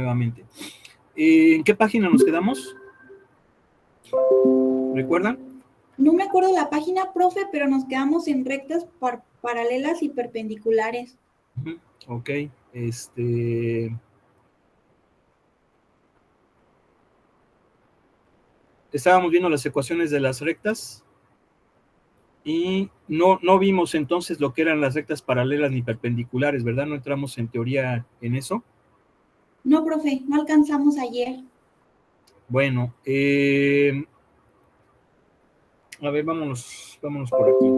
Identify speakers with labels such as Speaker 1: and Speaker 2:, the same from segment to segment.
Speaker 1: nuevamente. ¿En qué página nos quedamos? ¿Recuerdan?
Speaker 2: No me acuerdo la página, profe, pero nos quedamos en rectas paralelas y perpendiculares.
Speaker 1: Ok, estábamos viendo las ecuaciones de las rectas y no vimos entonces lo que eran las rectas paralelas ni perpendiculares, ¿verdad? No entramos en teoría en eso.
Speaker 2: No, profe, no alcanzamos ayer.
Speaker 1: Bueno, a ver, vámonos por aquí.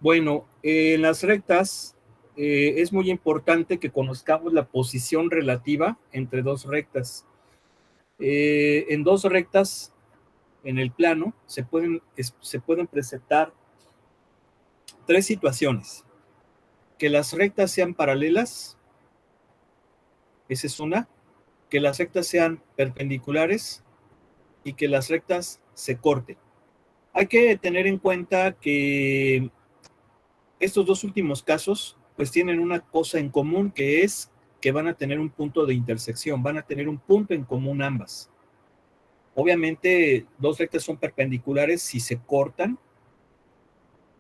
Speaker 1: Bueno, en las rectas es muy importante que conozcamos la posición relativa entre dos rectas. En dos rectas, en el plano, se pueden presentar tres situaciones. Que las rectas sean paralelas, esa es una. Que las rectas sean perpendiculares y que las rectas se corten. Hay que tener en cuenta que estos dos últimos casos pues tienen una cosa en común, que es que van a tener un punto de intersección, van a tener un punto en común ambas. Obviamente, dos rectas son perpendiculares si se cortan,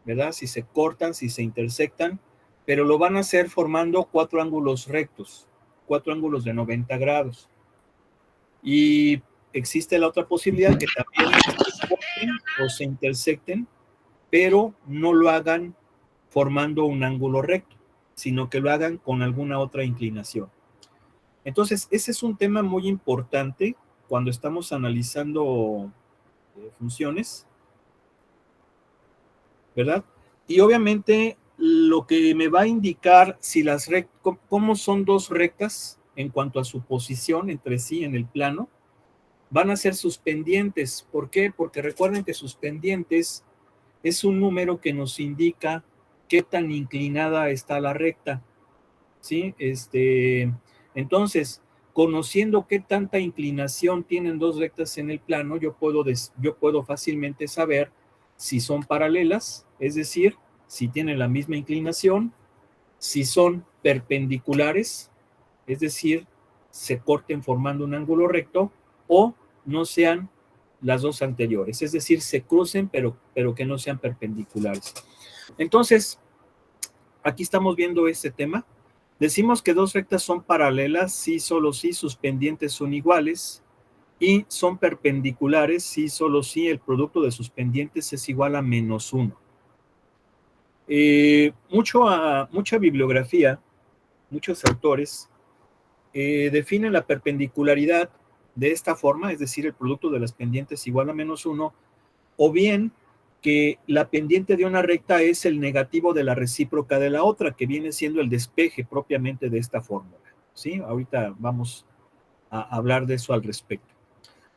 Speaker 1: ¿verdad? Si se cortan, si se intersectan, pero lo van a hacer formando cuatro ángulos rectos, cuatro ángulos de 90 grados. Y existe la otra posibilidad que también se corten o se intersecten, pero no lo hagan formando un ángulo recto, sino que lo hagan con alguna otra inclinación. Entonces, ese es un tema muy importante cuando estamos analizando funciones, ¿verdad? Y obviamente lo que me va a indicar si las cómo son dos rectas en cuanto a su posición entre sí en el plano, van a ser sus pendientes. ¿Por qué? Porque recuerden que sus pendientes es un número que nos indica qué tan inclinada está la recta, ¿sí? Entonces, conociendo qué tanta inclinación tienen dos rectas en el plano, yo puedo fácilmente saber si son paralelas, es decir, si tienen la misma inclinación, si son perpendiculares, es decir, se corten formando un ángulo recto, o no sean las dos anteriores, es decir, se crucen, pero que no sean perpendiculares. Entonces, aquí estamos viendo este tema. Decimos que dos rectas son paralelas si solo si sus pendientes son iguales, y son perpendiculares si solo si el producto de sus pendientes es igual a -1. Mucha bibliografía, muchos autores definen la perpendicularidad de esta forma, es decir, el producto de las pendientes igual a -1, o bien que la pendiente de una recta es el negativo de la recíproca de la otra, que viene siendo el despeje propiamente de esta fórmula, ¿sí? Ahorita vamos a hablar de eso al respecto.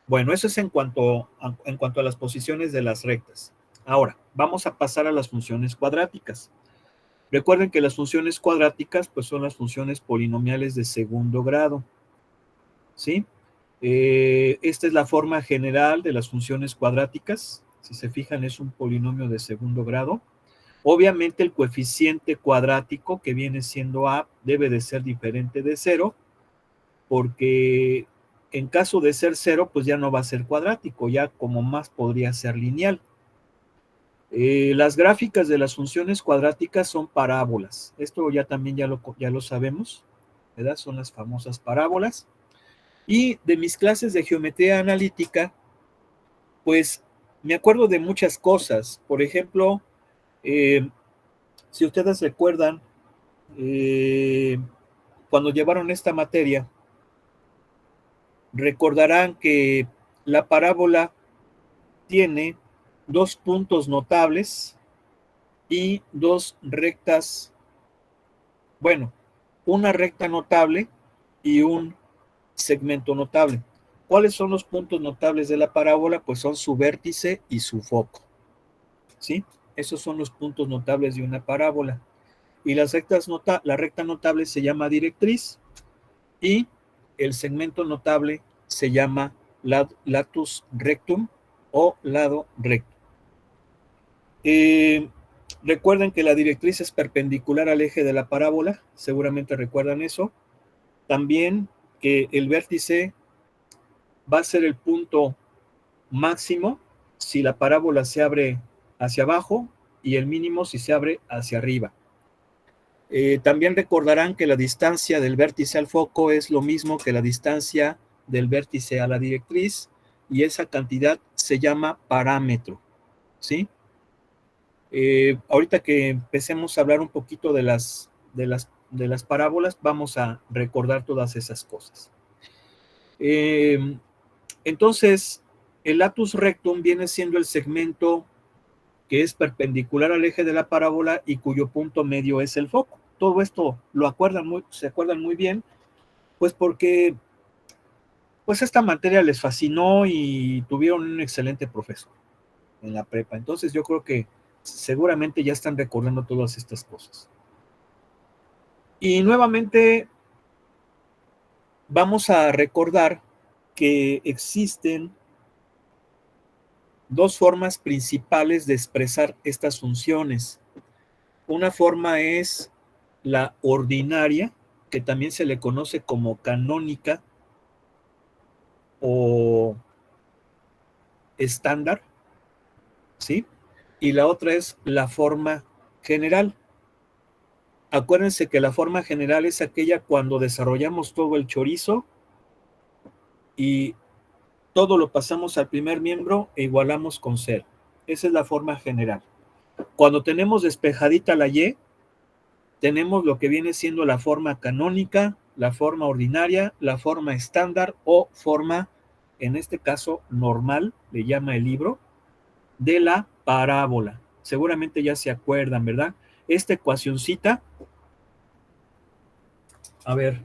Speaker 1: Bueno, eso es en cuanto a las posiciones de las rectas. Ahora, vamos a pasar a las funciones cuadráticas. Recuerden que las funciones cuadráticas pues son las funciones polinomiales de segundo grado, ¿sí? Esta es la forma general de las funciones cuadráticas. Si se fijan, es un polinomio de segundo grado. Obviamente el coeficiente cuadrático, que viene siendo a, debe de ser diferente de 0, porque en caso de ser 0, pues ya no va a ser cuadrático, ya como más podría ser lineal. Las gráficas de las funciones cuadráticas son parábolas. Esto ya también ya lo sabemos, ¿verdad? Son las famosas parábolas. Y de mis clases de geometría analítica, pues me acuerdo de muchas cosas. Por ejemplo, si ustedes recuerdan, cuando llevaron esta materia, recordarán que la parábola tiene dos puntos notables y dos rectas, bueno, una recta notable y un segmento notable. ¿Cuáles son los puntos notables de la parábola? Pues son su vértice y su foco, ¿sí? Esos son los puntos notables de una parábola. Y la recta notable se llama directriz y el segmento notable se llama latus rectum o lado recto. Recuerden que la directriz es perpendicular al eje de la parábola, seguramente recuerdan eso. También que el vértice va a ser el punto máximo si la parábola se abre hacia abajo y el mínimo si se abre hacia arriba. También recordarán que la distancia del vértice al foco es lo mismo que la distancia del vértice a la directriz y esa cantidad se llama parámetro, ¿sí? Ahorita que empecemos a hablar un poquito de las parábolas, vamos a recordar todas esas cosas. Entonces, el latus rectum viene siendo el segmento que es perpendicular al eje de la parábola y cuyo punto medio es el foco. Todo esto se acuerdan muy bien, pues porque pues esta materia les fascinó y tuvieron un excelente profesor en la prepa. Entonces yo creo que seguramente ya están recordando todas estas cosas. Y nuevamente vamos a recordar que existen dos formas principales de expresar estas funciones. Una forma es la ordinaria, que también se le conoce como canónica o estándar, ¿sí? Y la otra es la forma general. Acuérdense que la forma general es aquella cuando desarrollamos todo el chorizo y todo lo pasamos al primer miembro e igualamos con 0. Esa es la forma general. Cuando tenemos despejadita la Y, tenemos lo que viene siendo la forma canónica, la forma ordinaria, la forma estándar o forma, en este caso, normal, le llama el libro, de la parábola. Seguramente ya se acuerdan, ¿verdad? Esta ecuacioncita, a ver,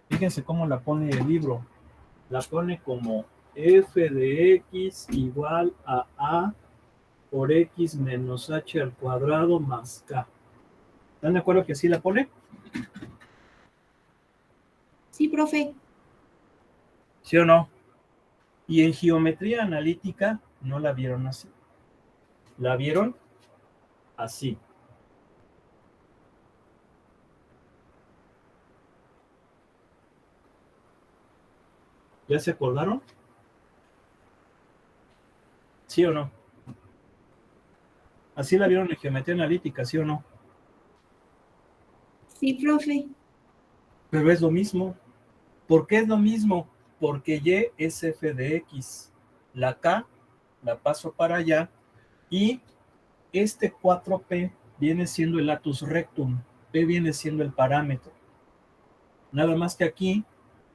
Speaker 1: fíjense cómo la pone el libro. La pone como f de x igual a por x menos h al cuadrado más k. ¿Están de acuerdo que así la pone?
Speaker 2: Sí, profe.
Speaker 1: ¿Sí o no? Y en geometría analítica no la vieron así. La vieron así. ¿Ya se acordaron? ¿Sí o no? Así la vieron en geometría analítica, ¿sí o no?
Speaker 2: Sí, profe.
Speaker 1: Pero es lo mismo. ¿Por qué es lo mismo? Porque y es f de x. La k la paso para allá y este 4p viene siendo el latus rectum. P viene siendo el parámetro. Nada más que aquí,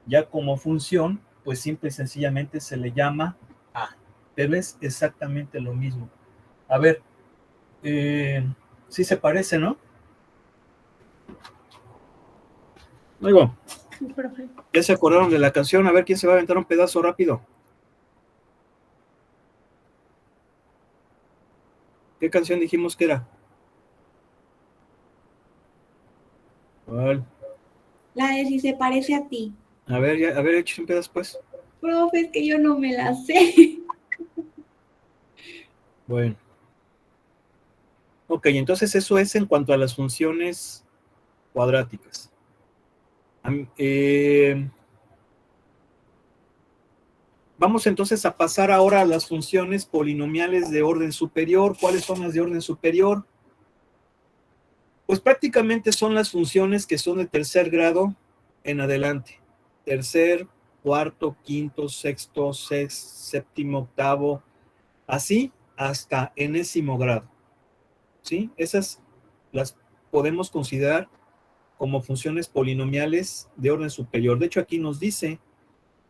Speaker 1: ya como función, pues simple y sencillamente se le llama a. Pero es exactamente lo mismo. A ver, sí se parece, ¿no? Luego,
Speaker 2: Sí, profe.
Speaker 1: ¿ya se acordaron de la canción? A ver, ¿quién se va a aventar un pedazo rápido? ¿Qué canción dijimos que era? ¿Cuál?
Speaker 2: La de si se parece a ti.
Speaker 1: A ver, ya, a ver, échate un pedazo, pues.
Speaker 2: Profe, es que yo no me la sé.
Speaker 1: Bueno. Ok, entonces eso es en cuanto a las funciones cuadráticas. Vamos entonces a pasar ahora a las funciones polinomiales de orden superior. ¿Cuáles son las de orden superior? Pues prácticamente son las funciones que son de tercer grado en adelante. Tercer, cuarto, quinto, sexto, séptimo, octavo, así hasta enésimo grado. ¿Sí? Esas las podemos considerar como funciones polinomiales de orden superior. De hecho, aquí nos dice,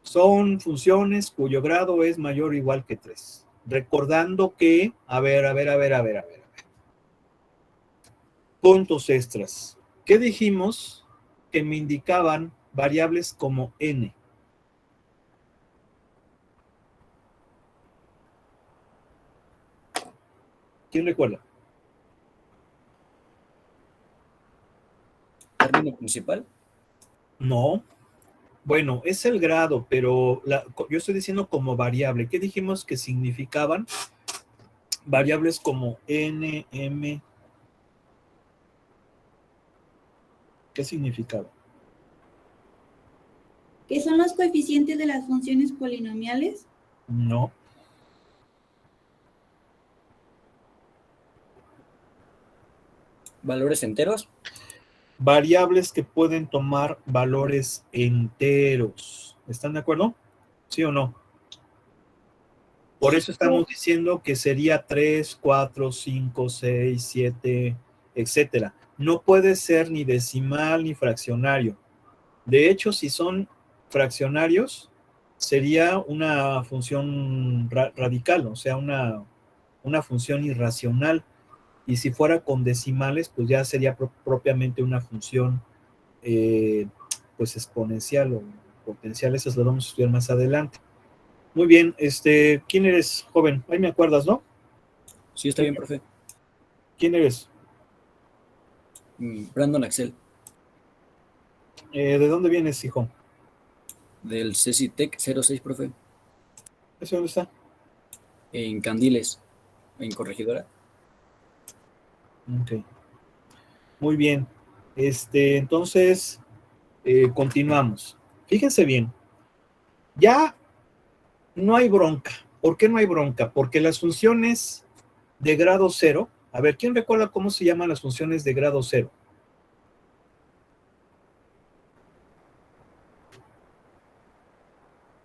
Speaker 1: son funciones cuyo grado es mayor o igual que 3. Recordando que, a ver. Puntos extras. ¿Qué dijimos? Que me indicaban variables como n. ¿Quién recuerda?
Speaker 3: ¿Término principal?
Speaker 1: No. Bueno, es el grado, pero yo estoy diciendo como variable. ¿Qué dijimos que significaban? variables como n, m. ¿Qué significaba?
Speaker 2: ¿Qué son los coeficientes de las funciones polinomiales?
Speaker 1: No.
Speaker 3: ¿Valores enteros?
Speaker 1: Variables que pueden tomar valores enteros. ¿Están de acuerdo? ¿Sí o no? Por eso estamos diciendo que sería 3, 4, 5, 6, 7, etcétera. No puede ser ni decimal ni fraccionario. De hecho, si son fraccionarios, sería una función radical, o sea, una función irracional. Y si fuera con decimales, pues ya sería propiamente una función pues exponencial o potencial. Esas las vamos a estudiar más adelante. Muy bien, ¿quién eres, joven? Ahí me acuerdas, ¿no?
Speaker 3: Sí, está bien, profe.
Speaker 1: ¿Quién eres?
Speaker 3: Brandon Axel,
Speaker 1: ¿De dónde vienes, hijo?
Speaker 3: del CECITEC 06, profe,
Speaker 1: ¿Ese dónde está?
Speaker 3: en Candiles, en Corregidora.
Speaker 1: Ok. Muy bien. Entonces, continuamos. Fíjense bien. Ya no hay bronca. ¿Por qué no hay bronca? Porque las funciones de grado cero, a ver, ¿quién recuerda cómo se llaman las funciones de grado cero?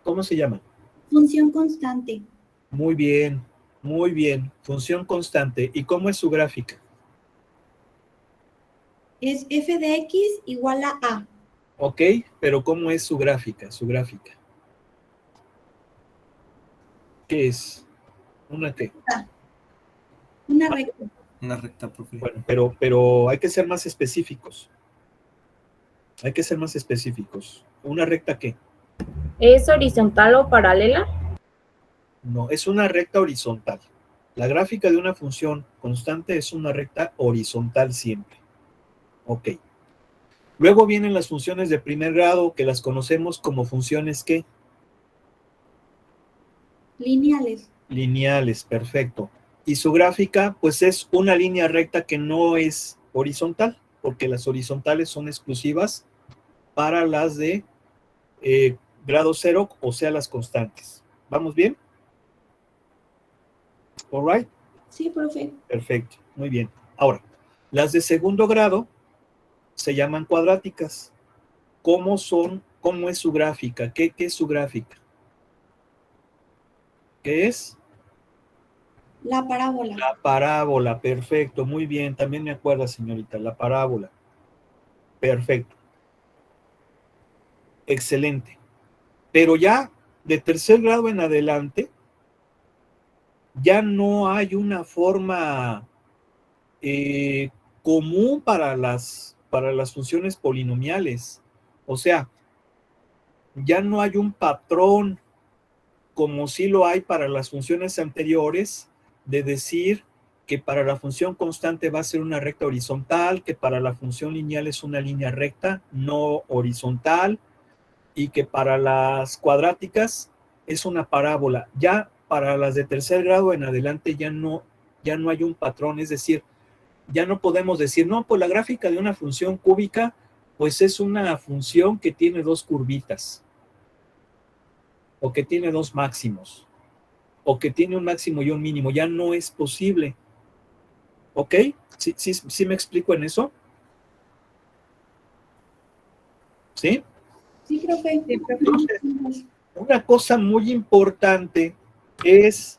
Speaker 1: ¿Cómo se llaman?
Speaker 2: Función constante.
Speaker 1: Muy bien, muy bien. Función constante. ¿Y cómo es su gráfica?
Speaker 2: Es f de x igual a a.
Speaker 1: Ok, pero ¿cómo es su gráfica? Su gráfica. ¿Qué es? ¿Una qué?
Speaker 2: Una recta.
Speaker 4: Una recta, profe.
Speaker 1: Bueno, pero hay que ser más específicos. Hay que ser más específicos. ¿Una recta qué?
Speaker 5: ¿Es horizontal o paralela?
Speaker 1: No, es una recta horizontal. La gráfica de una función constante es una recta horizontal siempre. Ok. Luego vienen las funciones de primer grado que las conocemos como funciones ¿qué?
Speaker 2: Lineales.
Speaker 1: Lineales, perfecto. Y su gráfica, pues es una línea recta que no es horizontal, porque las horizontales son exclusivas para las de grado cero, o sea, las constantes. ¿Vamos bien? All right.
Speaker 2: Sí, profe.
Speaker 1: Perfecto, muy bien. Ahora, las de segundo grado se llaman cuadráticas. ¿Cómo son? ¿Cómo es su gráfica? ¿Qué es su gráfica? ¿Qué es?
Speaker 2: La parábola.
Speaker 1: La parábola, perfecto, muy bien. También me acuerdo, señorita, la parábola. Perfecto. Excelente. Pero ya de tercer grado en adelante, ya no hay una forma común para las funciones polinomiales. O sea, ya no hay un patrón como sí lo hay para las funciones anteriores, de decir que para la función constante va a ser una recta horizontal, que para la función lineal es una línea recta, no horizontal, y que para las cuadráticas es una parábola. Ya para las de tercer grado en adelante ya no hay un patrón, es decir, ya no podemos decir, no, pues la gráfica de una función cúbica, pues es una función que tiene dos curvitas, o que tiene dos máximos, o que tiene un máximo y un mínimo. Ya no es posible. ¿Ok? ¿Sí me explico en eso? ¿Sí?
Speaker 2: Sí, profe.
Speaker 1: Entonces, una cosa muy importante es,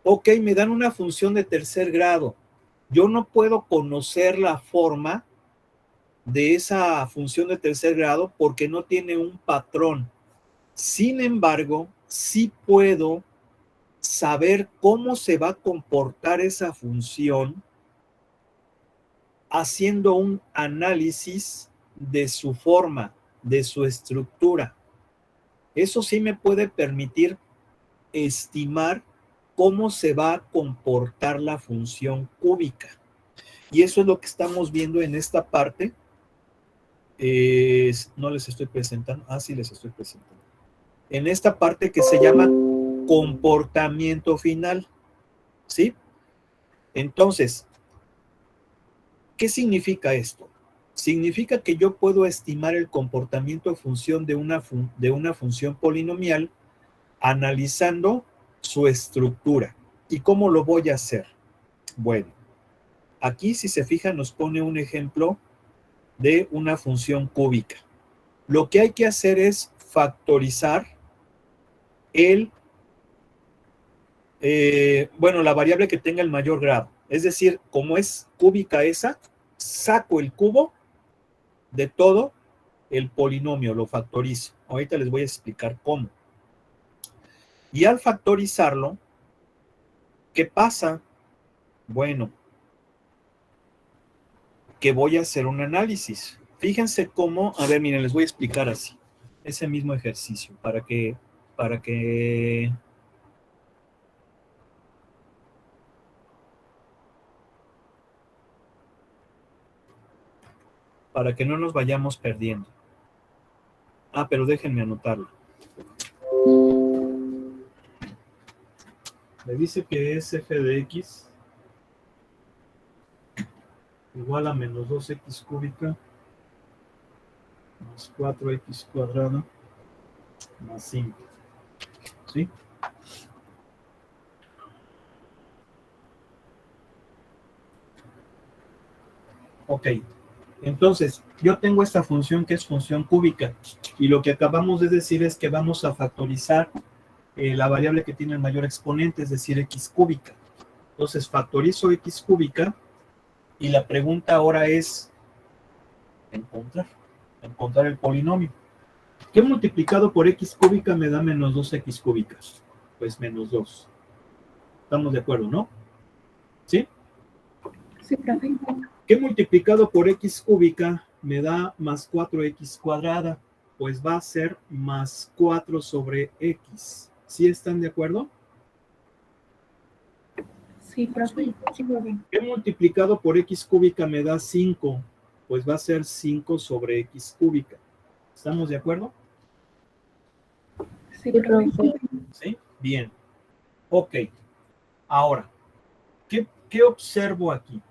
Speaker 1: ok, me dan una función de tercer grado. Yo no puedo conocer la forma de esa función de tercer grado porque no tiene un patrón. Sin embargo, sí puedo saber cómo se va a comportar esa función haciendo un análisis de su forma, de su estructura. Eso sí me puede permitir estimar cómo se va a comportar la función cúbica. Y eso es lo que estamos viendo en esta parte. No les estoy presentando. Sí les estoy presentando. En esta parte que se llama comportamiento final. ¿Sí? Entonces, ¿qué significa esto? Significa que yo puedo estimar el comportamiento en función de una función polinomial analizando su estructura. ¿Y cómo lo voy a hacer? Bueno, aquí si se fijan nos pone un ejemplo de una función cúbica. Lo que hay que hacer es factorizar la variable que tenga el mayor grado. Es decir, como es cúbica esa, saco el cubo de todo el polinomio, lo factorizo. Ahorita les voy a explicar cómo. Y al factorizarlo, ¿qué pasa? Bueno, que voy a hacer un análisis. Fíjense cómo, a ver, miren, les voy a explicar así, ese mismo ejercicio, para que no nos vayamos perdiendo. Pero déjenme anotarlo. Me dice que es f de x igual a menos 2x cúbica más 4x cuadrado más 5. ¿Sí? Ok. Entonces, yo tengo esta función que es función cúbica y lo que acabamos de decir es que vamos a factorizar la variable que tiene el mayor exponente, es decir, x cúbica. Entonces, factorizo x cúbica y la pregunta ahora es encontrar el polinomio. ¿Qué multiplicado por x cúbica me da menos 2x cúbicas? Pues menos 2. ¿Estamos de acuerdo, no? ¿Sí?
Speaker 2: Sí, profe.
Speaker 1: ¿Qué multiplicado por x cúbica me da más 4x cuadrada? Pues va a ser más 4 sobre x. ¿Sí están de acuerdo?
Speaker 2: Sí, profe. Sí, profe.
Speaker 1: ¿Qué multiplicado por x cúbica me da 5? Pues va a ser 5 sobre x cúbica. ¿Estamos de acuerdo?
Speaker 2: Sí, profe.
Speaker 1: ¿Sí? Bien. Ok. Ahora, ¿qué observo aquí?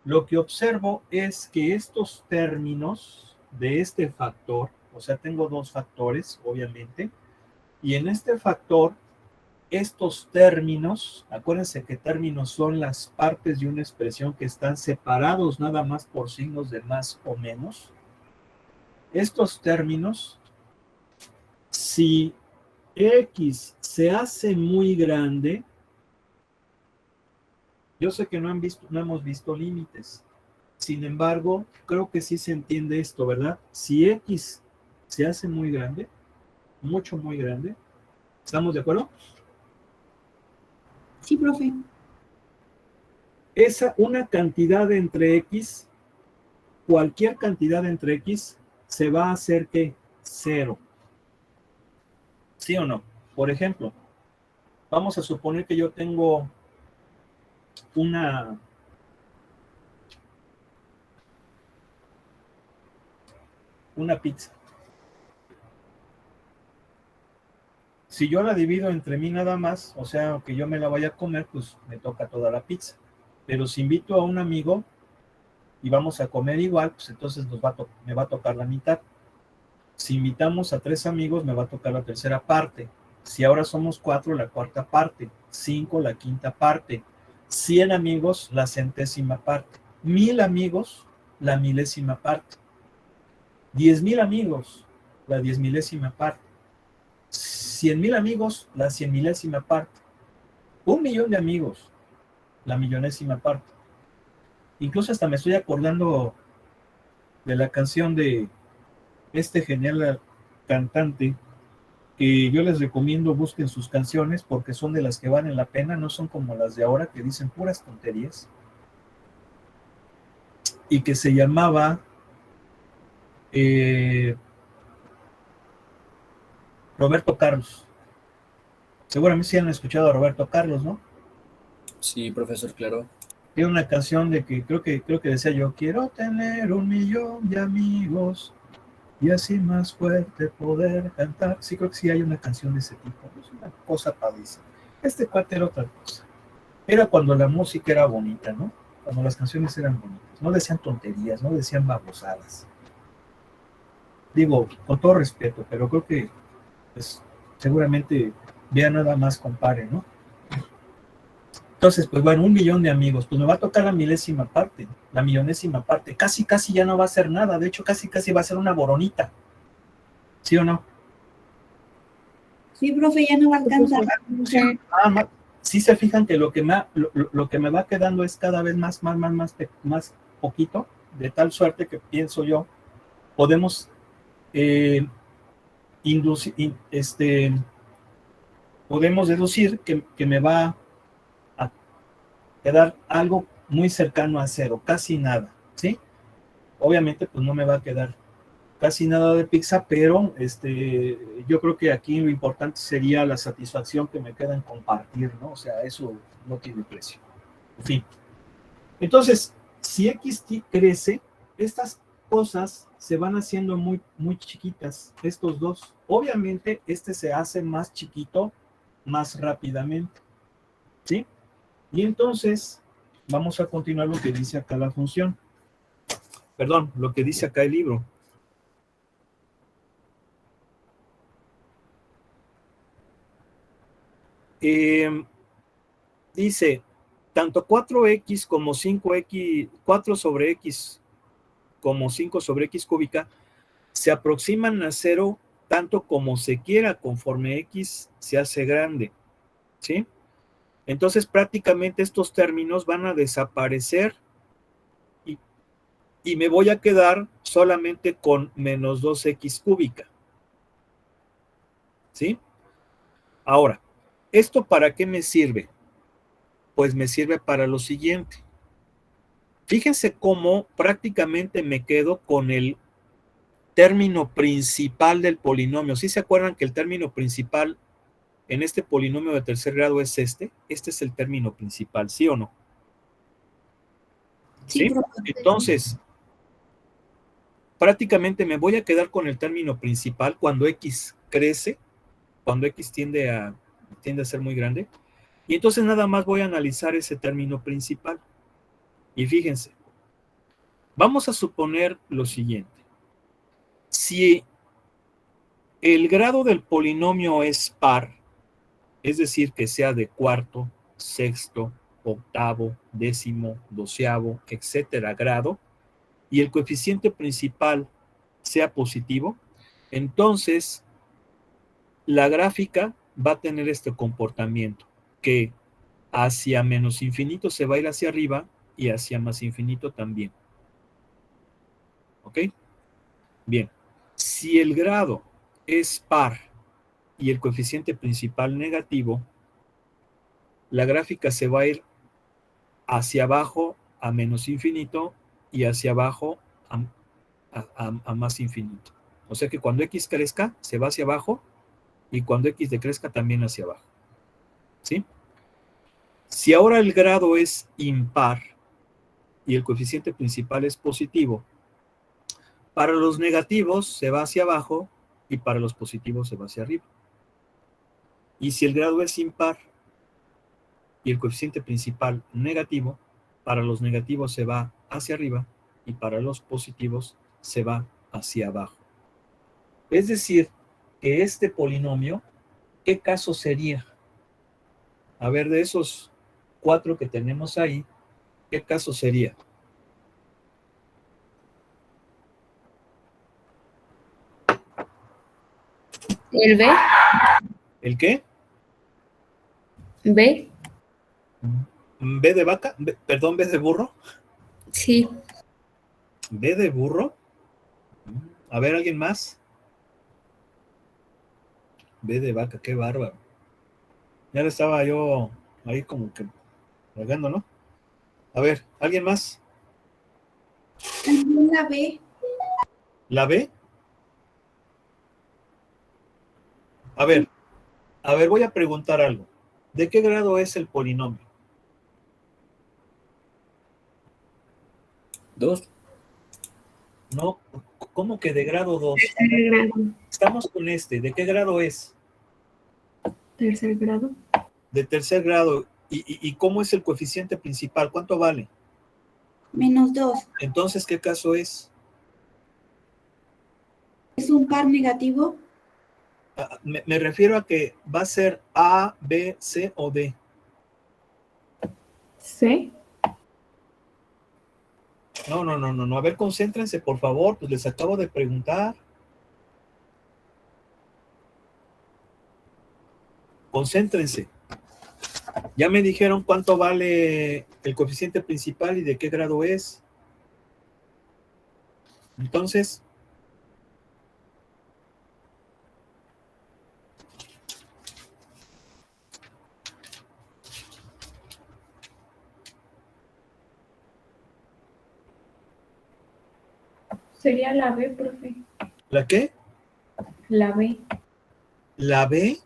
Speaker 1: Lo que observo es que estos términos de este factor, o sea, tengo dos factores, obviamente, y en este factor, estos términos, acuérdense que términos son las partes de una expresión que están separados nada más por signos de más o menos. Estos términos, si x se hace muy grande, yo sé que no hemos visto límites. Sin embargo, creo que sí se entiende esto, ¿verdad? Si x se hace muy grande, mucho, muy grande, ¿estamos de acuerdo?
Speaker 2: Sí, profe.
Speaker 1: Una cantidad entre x, cualquier cantidad entre x, se va a hacer ¿qué? 0. ¿Sí o no? Por ejemplo, vamos a suponer que yo tengo una pizza. Si yo la divido entre mí nada más, o sea, que yo me la vaya a comer, pues me toca toda la pizza. Pero si invito a un amigo y vamos a comer igual, pues entonces me va a tocar la mitad. Si invitamos a 3 amigos, me va a tocar la tercera parte. Si ahora somos 4, la cuarta parte. 5, la quinta parte. 100 amigos, la centésima parte. 1000 amigos, la milésima parte. 10,000 amigos, la 10,000ª parte. 100,000 amigos, la 100,000ª parte. 1,000,000 de amigos, la millonésima parte. Incluso hasta me estoy acordando de la canción de este genial cantante, que yo les recomiendo busquen sus canciones porque son de las que valen la pena, no son como las de ahora que dicen puras tonterías, y que se llamaba Roberto Carlos. Seguramente sí han escuchado a Roberto Carlos, ¿no?
Speaker 3: Sí, profesor, claro.
Speaker 1: Tiene una canción de que creo que decía yo, quiero tener 1,000,000 de amigos y así más fuerte poder cantar. Sí, creo que sí hay una canción de ese tipo. Es una cosa padrísima. Este cuate era otra cosa. era cuando la música era bonita, ¿no? Cuando las canciones eran bonitas. No decían tonterías, no decían babosadas. Digo, con todo respeto, pero creo que pues, seguramente ya nada más compare, ¿no? Entonces, pues bueno, 1 millón de amigos, pues me va a tocar la milésima parte, la millonésima parte. Casi, casi ya no va a ser nada. De hecho, casi, casi va a ser una boronita. ¿Sí o no?
Speaker 2: Sí, profe, ya no va a alcanzar.
Speaker 1: Sí se fijan que lo que me va quedando es cada vez más poquito, de tal suerte que pienso yo, podemos podemos deducir que me va a quedar algo muy cercano a cero, casi nada, ¿sí? Obviamente, pues no me va a quedar casi nada de pizza, pero yo creo que aquí lo importante sería la satisfacción que me queda en compartir, ¿no? O sea, eso no tiene precio. En fin. Entonces, si X crece, estas cosas se van haciendo muy, muy chiquitas, estos dos. Obviamente, se hace más chiquito más rápidamente, ¿sí? Y entonces, vamos a continuar lo que dice acá la función. Perdón, lo que dice acá el libro. Dice, tanto 4x como 5x, 4 sobre x como 5 sobre x cúbica, se aproximan a cero tanto como se quiera conforme x se hace grande, ¿sí? Entonces prácticamente estos términos van a desaparecer y me voy a quedar solamente con menos 2x cúbica, ¿sí? Ahora, ¿esto para qué me sirve? Pues me sirve para lo siguiente. Fíjense cómo prácticamente me quedo con el término principal del polinomio. ¿Sí se acuerdan que el término principal en este polinomio de tercer grado es este? Este es el término principal, ¿sí o no? ¿Sí? Entonces, prácticamente me voy a quedar con el término principal cuando x crece, cuando x tiende a ser muy grande, y entonces nada más voy a analizar ese término principal. Y fíjense, vamos a suponer lo siguiente. Si el grado del polinomio es par, es decir, que sea de cuarto, sexto, octavo, décimo, doceavo, etcétera, grado, y el coeficiente principal sea positivo, entonces la gráfica va a tener este comportamiento, que hacia menos infinito se va a ir hacia arriba y hacia más infinito también. ¿Ok? Bien. Si el grado es par y el coeficiente principal negativo, la gráfica se va a ir hacia abajo a menos infinito y hacia abajo a más infinito. O sea que cuando x crezca, se va hacia abajo y cuando x decrezca también hacia abajo. ¿Sí? Si ahora el grado es impar y el coeficiente principal es positivo, para los negativos se va hacia abajo y para los positivos se va hacia arriba. Y si el grado es impar y el coeficiente principal negativo, para los negativos se va hacia arriba y para los positivos se va hacia abajo. Es decir, que este polinomio, ¿qué caso sería? A ver, de esos 4 que tenemos ahí, ¿qué caso sería?
Speaker 5: ¿El B?
Speaker 1: ¿El qué?
Speaker 5: ¿B?
Speaker 1: ¿B de vaca? Perdón, ¿B de burro?
Speaker 5: Sí.
Speaker 1: ¿B de burro? A ver, ¿alguien más? B de vaca, qué bárbaro. Ya le estaba yo ahí como que regando, ¿no? A ver, ¿alguien más?
Speaker 2: También la B.
Speaker 1: ¿La B? A ver, voy a preguntar algo. ¿De qué grado es el polinomio?
Speaker 3: 2.
Speaker 1: No, ¿cómo que de grado 2?
Speaker 5: Tercer grado.
Speaker 1: Estamos con ¿de qué grado es?
Speaker 5: Tercer grado.
Speaker 1: De tercer grado. ¿Y cómo es el coeficiente principal? ¿Cuánto vale?
Speaker 2: -2.
Speaker 1: Entonces, ¿qué caso es?
Speaker 2: ¿Es un par negativo?
Speaker 1: Me refiero a que va a ser A, B, C o D.
Speaker 4: ¿Sí?
Speaker 1: No. A ver, concéntrense, por favor, pues les acabo de preguntar. Concéntrense. Ya me dijeron cuánto vale el coeficiente principal y de qué grado es. Entonces,
Speaker 4: Sería la B, profe.
Speaker 1: ¿la qué?
Speaker 4: La B.
Speaker 1: ¿La B?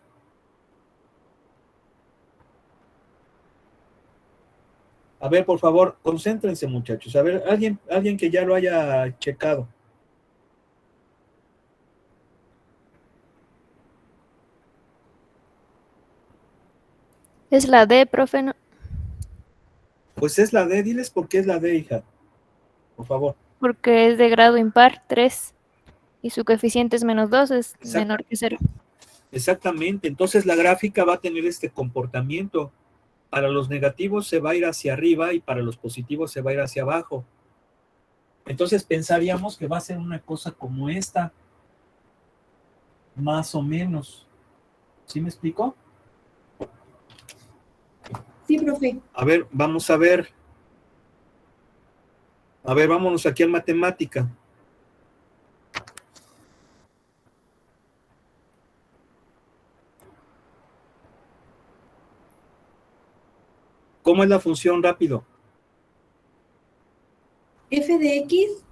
Speaker 1: A ver, por favor, concéntrense, muchachos. A ver, alguien que ya lo haya checado.
Speaker 6: Es la D, profe, ¿no?
Speaker 1: Pues es la D, diles por qué es la D, hija. Por favor.
Speaker 6: Porque es de grado impar, 3. Y su coeficiente es -2, es menor que 0.
Speaker 1: Exactamente. Entonces la gráfica va a tener este comportamiento. Para los negativos se va a ir hacia arriba y para los positivos se va a ir hacia abajo. Entonces pensaríamos que va a ser una cosa como esta. Más o menos. ¿Sí me explico?
Speaker 2: Sí, profe.
Speaker 1: A ver, vamos a ver. A ver, vámonos aquí al matemática. ¿Cómo es la función rápido?
Speaker 2: F de X.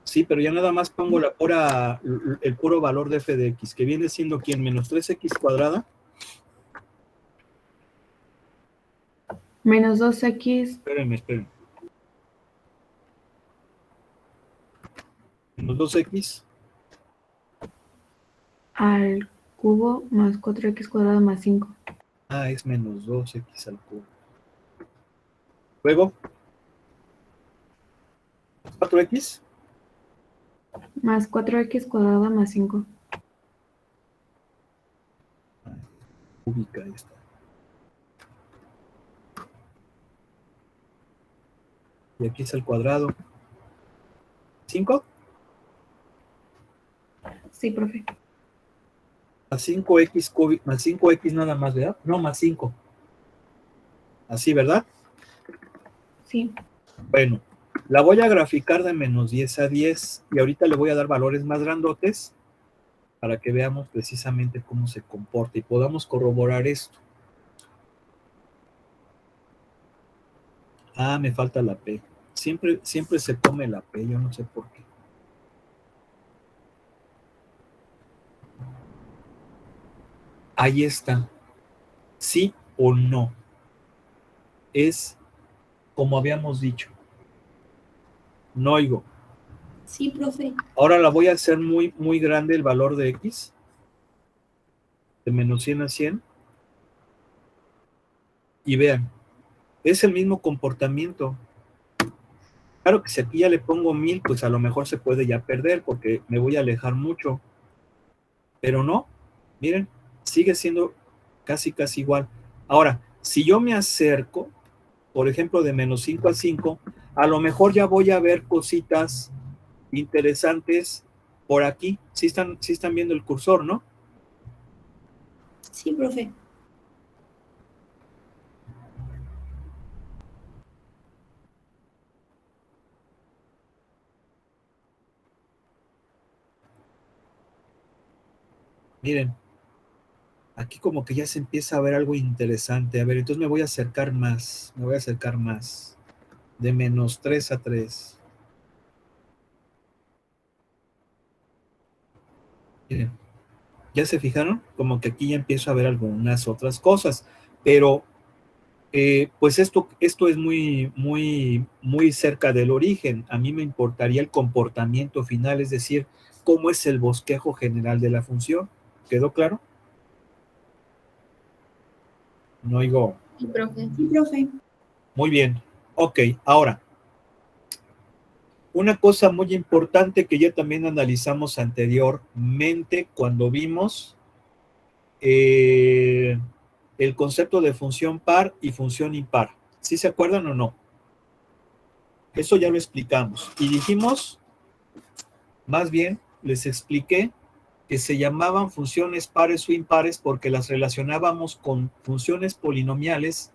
Speaker 1: Sí, pero ya nada más pongo el puro valor de f de x, que viene siendo ¿quién? ¿-3x cuadrada?
Speaker 4: -2x
Speaker 1: Espérenme. -2x.
Speaker 4: al cubo más 4x cuadrado más 5.
Speaker 1: Ah, es -2x al cubo. Luego, 4x.
Speaker 4: Más 4x cuadrado más 5.
Speaker 1: Cúbica esta. Y aquí es al cuadrado. ¿5?
Speaker 4: Sí, profe.
Speaker 1: Más 5x cúbico, más 5x nada más, ¿verdad? No, más 5. Así, ¿verdad?
Speaker 4: Sí.
Speaker 1: Bueno, la voy a graficar de -10 a 10 y ahorita le voy a dar valores más grandotes para que veamos precisamente cómo se comporta y podamos corroborar esto. Ah, me falta la P. Siempre se come la P, yo no sé por qué. Ahí está. ¿Sí o no? Es como habíamos dicho. No oigo.
Speaker 2: Sí, profe.
Speaker 1: Ahora la voy a hacer muy, muy grande el valor de X. De -100 a 100. Y vean, es el mismo comportamiento. Claro que si aquí ya le pongo 1000, pues a lo mejor se puede ya perder porque me voy a alejar mucho. Pero no, miren, sigue siendo casi igual. Ahora, si yo me acerco, por ejemplo, de -5 a 5, a lo mejor ya voy a ver cositas interesantes por aquí. Sí están viendo el cursor, ¿no?
Speaker 2: Sí, profe.
Speaker 1: Miren, aquí como que ya se empieza a ver algo interesante. A ver, entonces me voy a acercar más. De -3 a 3. Miren, ¿ya se fijaron? Como que aquí ya empiezo a ver algunas otras cosas. Pero, pues esto es muy, muy, muy cerca del origen. A mí me importaría el comportamiento final, es decir, cómo es el bosquejo general de la función. ¿Quedó claro? No oigo.
Speaker 5: Sí, profe.
Speaker 2: Sí, profe.
Speaker 1: Muy bien. Ok, ahora, una cosa muy importante que ya también analizamos anteriormente cuando vimos el concepto de función par y función impar. ¿Sí se acuerdan o no? Eso ya lo explicamos. Y dijimos, más bien, les expliqué que se llamaban funciones pares o impares porque las relacionábamos con funciones polinomiales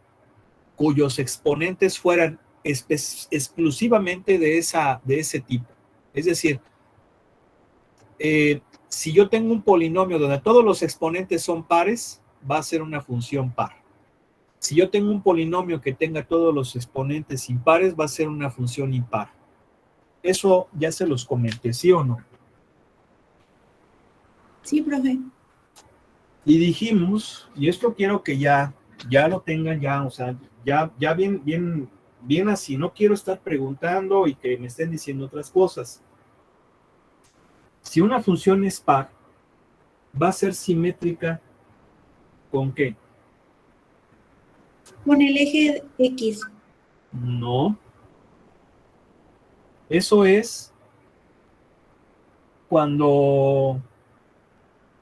Speaker 1: cuyos exponentes fueran exclusivamente de ese tipo. Es decir, si yo tengo un polinomio donde todos los exponentes son pares, va a ser una función par. Si yo tengo un polinomio que tenga todos los exponentes impares, va a ser una función impar. Eso ya se los comenté, ¿sí o no?
Speaker 2: Sí, profe.
Speaker 1: Y dijimos, y esto quiero que ya lo tengan ya, o sea, ya bien así, no quiero estar preguntando y que me estén diciendo otras cosas. Si una función es par, va a ser simétrica ¿con qué?
Speaker 2: Con el eje X.
Speaker 1: No. Eso es cuando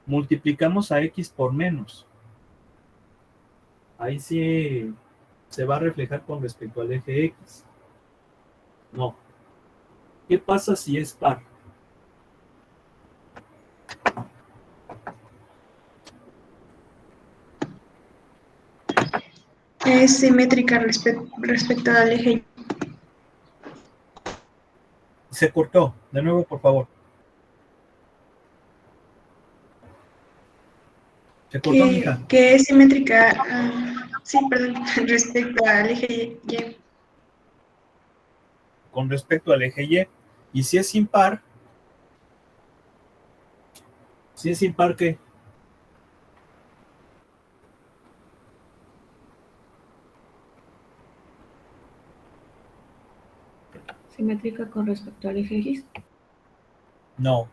Speaker 1: multiplicamos a X por menos. Ahí sí se va a reflejar con respecto al eje X. No. ¿Qué pasa si es par?
Speaker 7: Es simétrica respecto al eje.
Speaker 1: Se cortó. De nuevo, por favor. Se cortó, mija.
Speaker 7: Que es simétrica, sí, perdón, respecto al eje Y.
Speaker 1: Con respecto al eje Y. Y si es impar, ¿qué?
Speaker 4: Simétrica con respecto al eje X.
Speaker 1: No.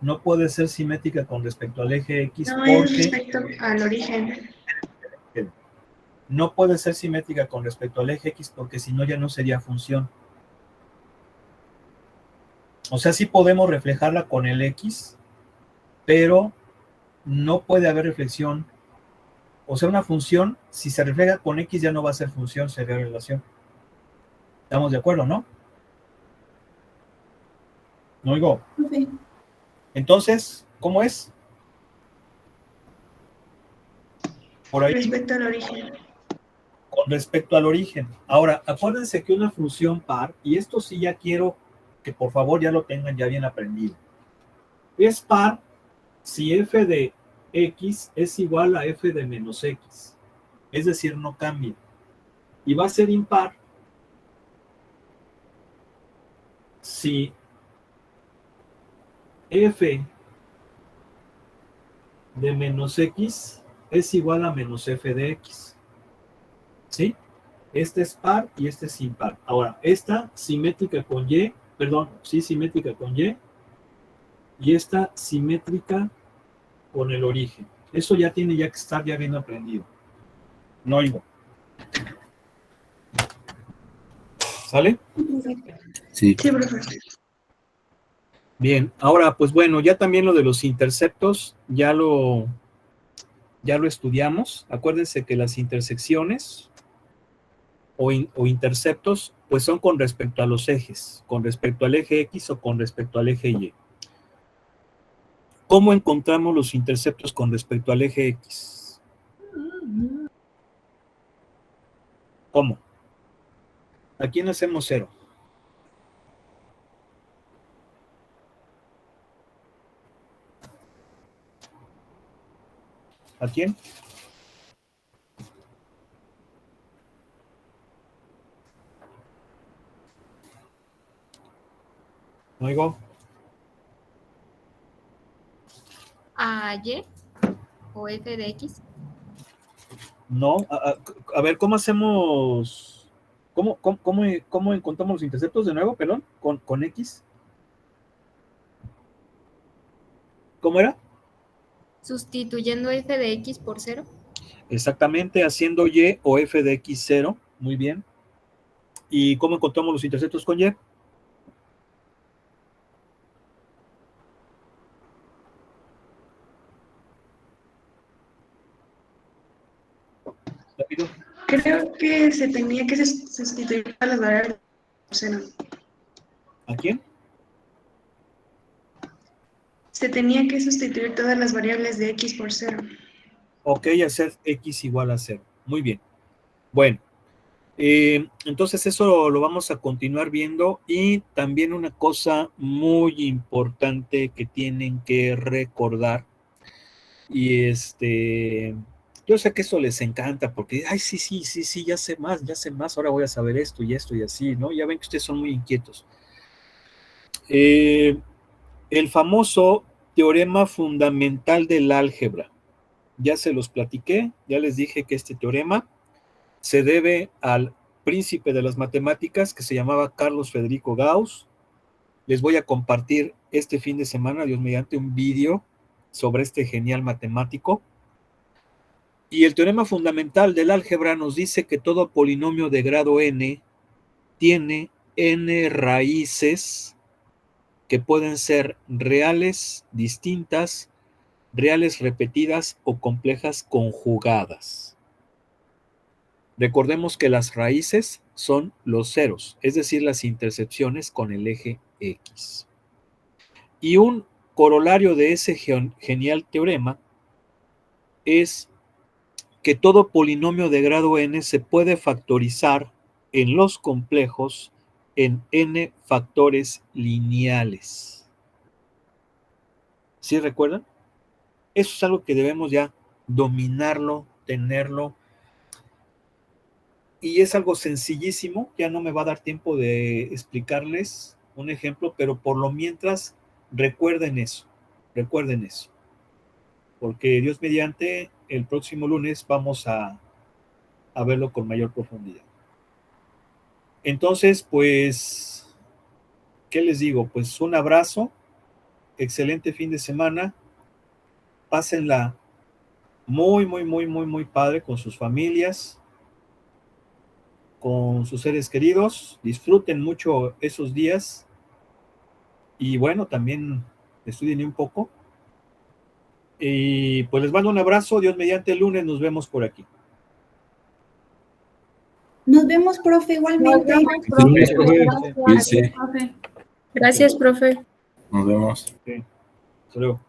Speaker 1: No puede ser simétrica con respecto al eje X
Speaker 7: No es
Speaker 1: porque
Speaker 7: respecto al origen.
Speaker 1: no puede ser simétrica con respecto al eje X porque si no ya no sería función. O sea, sí podemos reflejarla con el X, pero no puede haber reflexión. O sea, una función, si se refleja con X ya no va a ser función, sería relación. ¿Estamos de acuerdo, no? No oigo.
Speaker 2: Profe.
Speaker 1: Entonces, ¿cómo es? Por ahí,
Speaker 7: Respecto al origen.
Speaker 1: con respecto al origen. Ahora, acuérdense que una función par, y esto sí ya quiero que por favor ya lo tengan ya bien aprendido. Es par si f de x es igual a f de menos x. Es decir, no cambia. Y va a ser impar si f de menos x es igual a menos f de x. ¿Sí? Este es par y este es impar. Ahora, esta simétrica con y, perdón, sí, simétrica con y esta simétrica con el origen. Eso ya tiene ya que estar ya bien aprendido. No oigo. ¿Sale?
Speaker 3: Sí.
Speaker 7: Sí, profesor.
Speaker 1: Bien, ahora pues bueno, ya también lo de los interceptos ya lo estudiamos. Acuérdense que las intersecciones o interceptos pues son con respecto a los ejes, con respecto al eje X o con respecto al eje Y. ¿Cómo encontramos los interceptos con respecto al eje X? ¿Cómo? ¿A quién hacemos cero? ¿A quién? ¿No oigo?
Speaker 5: A Y o F de X.
Speaker 1: No. A ver, ¿cómo hacemos? ¿Cómo encontramos los interceptos de nuevo, pelón? ¿Con X? ¿Cómo era?
Speaker 5: Sustituyendo f de x por 0.
Speaker 1: Exactamente, haciendo y o f de x 0. Muy bien. ¿Y cómo encontramos los interceptos con y? Rápido.
Speaker 7: Creo que se tenía que sustituir a las variables por 0.
Speaker 1: ¿A quién?
Speaker 7: Se tenía que sustituir todas las variables de x por 0.
Speaker 1: Ok, hacer x igual a 0. Muy bien. Bueno, entonces eso lo vamos a continuar viendo. Y también una cosa muy importante que tienen que recordar. Y yo sé que eso les encanta porque, ay, sí, ya sé más, ahora voy a saber esto y así, ¿no? Ya ven que ustedes son muy inquietos. El famoso teorema fundamental del álgebra. Ya se los platiqué, ya les dije que este teorema se debe al príncipe de las matemáticas que se llamaba Carlos Federico Gauss. Les voy a compartir este fin de semana, Dios mediante, un vídeo sobre este genial matemático. Y el teorema fundamental del álgebra nos dice que todo polinomio de grado n tiene n raíces que pueden ser reales distintas, reales repetidas o complejas conjugadas. Recordemos que las raíces son los ceros, es decir, las intercepciones con el eje X. Y un corolario de ese genial teorema es que todo polinomio de grado n se puede factorizar en los complejos en n factores lineales. ¿Sí recuerdan? Eso es algo que debemos ya dominarlo, tenerlo. Y es algo sencillísimo, ya no me va a dar tiempo de explicarles un ejemplo, pero por lo mientras recuerden eso, porque Dios mediante el próximo lunes vamos a verlo con mayor profundidad. Entonces, pues, ¿qué les digo? Pues un abrazo, excelente fin de semana, pásenla muy padre con sus familias, con sus seres queridos, disfruten mucho esos días y bueno, también estudien un poco. Y pues les mando un abrazo, Dios mediante el lunes nos vemos por aquí.
Speaker 2: Nos vemos, profe, igualmente.
Speaker 8: Sí.
Speaker 5: Gracias, profe.
Speaker 8: Nos vemos.
Speaker 1: Okay. Hasta luego.